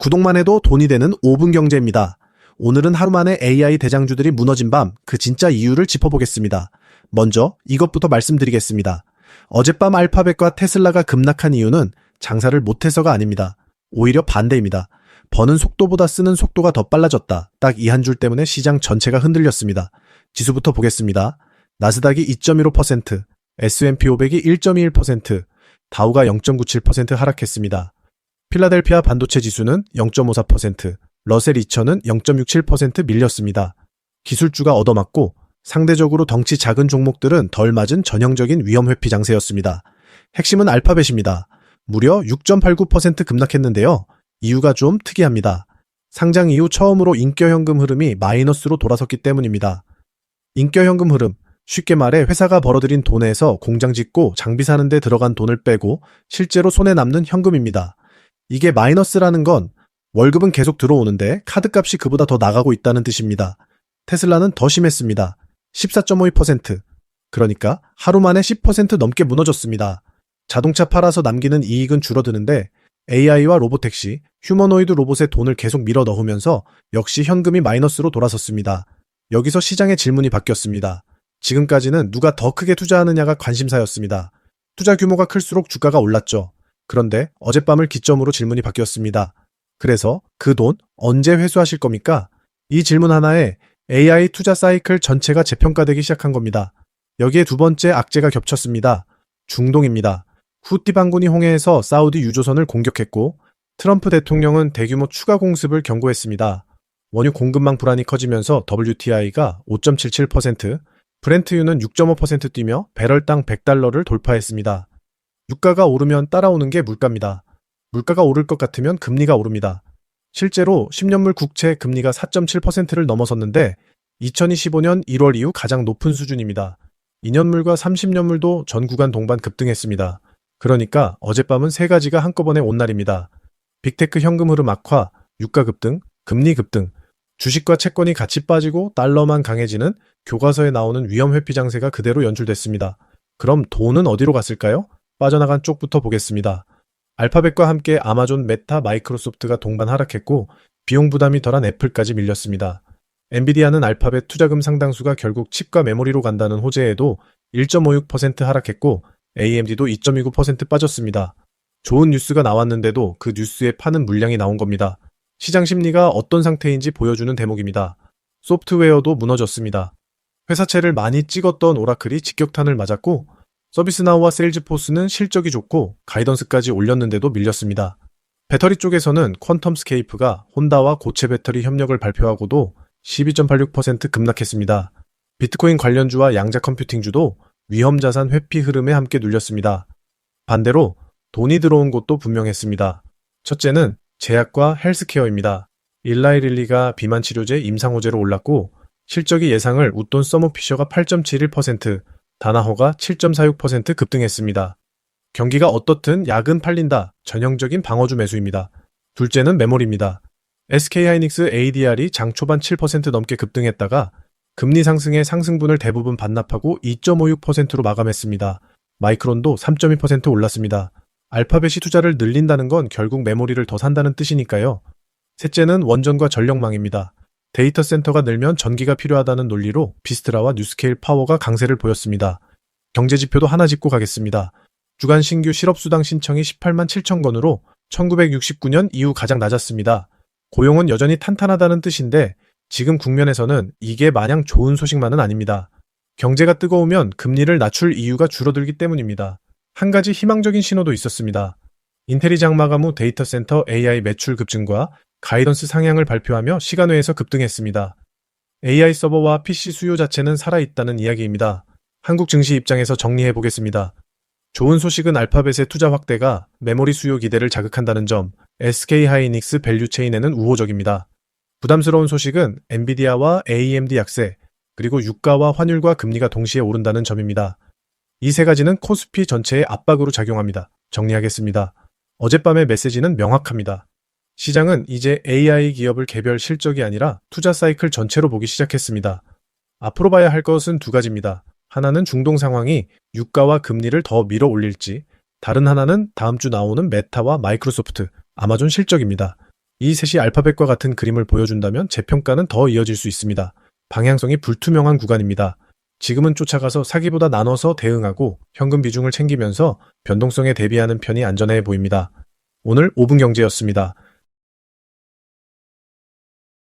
구독만 해도 돈이 되는 5분 경제입니다. 오늘은 하루 만에 AI 대장주들이 무너진 밤 그 진짜 이유를 짚어보겠습니다. 먼저 이것부터 말씀드리겠습니다. 어젯밤 알파벳과 테슬라가 급락한 이유는 장사를 못해서가 아닙니다. 오히려 반대입니다. 버는 속도보다 쓰는 속도가 더 빨라졌다. 딱 이 한 줄 때문에 시장 전체가 흔들렸습니다. 지수부터 보겠습니다. 나스닥이 2.15%, S&P 500이 1.21%, 다우가 0.97% 하락했습니다. 필라델피아 반도체 지수는 0.54%, 러셀 2000은 0.67% 밀렸습니다. 기술주가 얻어맞고 상대적으로 덩치 작은 종목들은 덜 맞은 전형적인 위험 회피 장세였습니다. 핵심은 알파벳입니다. 무려 6.89% 급락했는데요. 이유가 좀 특이합니다. 상장 이후 처음으로 인격현금 흐름이 마이너스로 돌아섰기 때문입니다. 인격현금 흐름, 쉽게 말해 회사가 벌어들인 돈에서 공장 짓고 장비 사는 데 들어간 돈을 빼고 실제로 손에 남는 현금입니다. 이게 마이너스라는 건 월급은 계속 들어오는데 카드값이 그보다 더 나가고 있다는 뜻입니다. 테슬라는 더 심했습니다. 14.52%. 그러니까 하루 만에 10% 넘게 무너졌습니다. 자동차 팔아서 남기는 이익은 줄어드는데 AI와 로보택시, 휴머노이드 로봇에 돈을 계속 밀어 넣으면서 역시 현금이 마이너스로 돌아섰습니다. 여기서 시장의 질문이 바뀌었습니다. 지금까지는 누가 더 크게 투자하느냐가 관심사였습니다. 투자 규모가 클수록 주가가 올랐죠. 그런데 어젯밤을 기점으로 질문이 바뀌었습니다. 그래서 그 돈 언제 회수하실 겁니까? 이 질문 하나에 AI 투자 사이클 전체가 재평가되기 시작한 겁니다. 여기에 두 번째 악재가 겹쳤습니다. 중동입니다. 후티 반군이 홍해에서 사우디 유조선을 공격했고 트럼프 대통령은 대규모 추가 공습을 경고했습니다. 원유 공급망 불안이 커지면서 WTI가 5.77%, 브렌트유는 6.5% 뛰며 배럴당 $100를 돌파했습니다. 유가가 오르면 따라오는 게 물가입니다. 물가가 오를 것 같으면 금리가 오릅니다. 실제로 10년물 국채 금리가 4.7%를 넘어섰는데 2025년 1월 이후 가장 높은 수준입니다. 2년물과 30년물도 전 구간 동반 급등했습니다. 그러니까 어젯밤은 세 가지가 한꺼번에 온 날입니다. 빅테크 현금 흐름 악화, 유가 급등, 금리 급등, 주식과 채권이 같이 빠지고 달러만 강해지는 교과서에 나오는 위험 회피 장세가 그대로 연출됐습니다. 그럼 돈은 어디로 갔을까요? 빠져나간 쪽부터 보겠습니다. 알파벳과 함께 아마존, 메타, 마이크로소프트가 동반 하락했고 비용 부담이 덜한 애플까지 밀렸습니다. 엔비디아는 알파벳 투자금 상당수가 결국 칩과 메모리로 간다는 호재에도 1.56% 하락했고 AMD도 2.29% 빠졌습니다. 좋은 뉴스가 나왔는데도 그 뉴스에 파는 물량이 나온 겁니다. 시장 심리가 어떤 상태인지 보여주는 대목입니다. 소프트웨어도 무너졌습니다. 회사채를 많이 찍었던 오라클이 직격탄을 맞았고 서비스나우와 세일즈포스는 실적이 좋고 가이던스까지 올렸는데도 밀렸습니다. 배터리 쪽에서는 퀀텀스케이프가 혼다와 고체 배터리 협력을 발표하고도 12.86% 급락했습니다. 비트코인 관련주와 양자 컴퓨팅주도 위험자산 회피 흐름에 함께 눌렸습니다. 반대로 돈이 들어온 곳도 분명했습니다. 첫째는 제약과 헬스케어입니다. 일라이릴리가 비만 치료제 임상호재로 올랐고 실적이 예상을 웃돈 서머피셔가 8.71%, 다나호가 7.46% 급등했습니다. 경기가 어떻든 약은 팔린다. 전형적인 방어주 매수입니다. 둘째는 메모리입니다. SK하이닉스 ADR이 장 초반 7% 넘게 급등했다가 금리 상승에 상승분을 대부분 반납하고 2.56%로 마감했습니다. 마이크론도 3.2% 올랐습니다. 알파벳이 투자를 늘린다는 건 결국 메모리를 더 산다는 뜻이니까요. 셋째는 원전과 전력망입니다. 데이터 센터가 늘면 전기가 필요하다는 논리로 비스트라와 뉴스케일 파워가 강세를 보였습니다. 경제지표도 하나 짚고 가겠습니다. 주간 신규 실업수당 신청이 18만 7천 건으로 1969년 이후 가장 낮았습니다. 고용은 여전히 탄탄하다는 뜻인데 지금 국면에서는 이게 마냥 좋은 소식만은 아닙니다. 경제가 뜨거우면 금리를 낮출 이유가 줄어들기 때문입니다. 한 가지 희망적인 신호도 있었습니다. 인텔이 장마감 후 데이터 센터 AI 매출 급증과 가이던스 상향을 발표하며 시간외에서 급등했습니다. AI 서버와 PC 수요 자체는 살아있다는 이야기입니다. 한국 증시 입장에서 정리해 보겠습니다. 좋은 소식은 알파벳의 투자 확대가 메모리 수요 기대를 자극한다는 점, SK하이닉스 밸류체인에는 우호적입니다. 부담스러운 소식은 엔비디아와 AMD 약세, 그리고 유가와 환율과 금리가 동시에 오른다는 점입니다. 이 세 가지는 코스피 전체의 압박으로 작용합니다. 정리하겠습니다. 어젯밤의 메시지는 명확합니다. 시장은 이제 AI 기업을 개별 실적이 아니라 투자 사이클 전체로 보기 시작했습니다. 앞으로 봐야 할 것은 두 가지입니다. 하나는 중동 상황이 유가와 금리를 더 밀어 올릴지, 다른 하나는 다음 주 나오는 메타와 마이크로소프트, 아마존 실적입니다. 이 셋이 알파벳과 같은 그림을 보여준다면 재평가는 더 이어질 수 있습니다. 방향성이 불투명한 구간입니다. 지금은 쫓아가서 사기보다 나눠서 대응하고 현금 비중을 챙기면서 변동성에 대비하는 편이 안전해 보입니다. 오늘 5분 경제였습니다.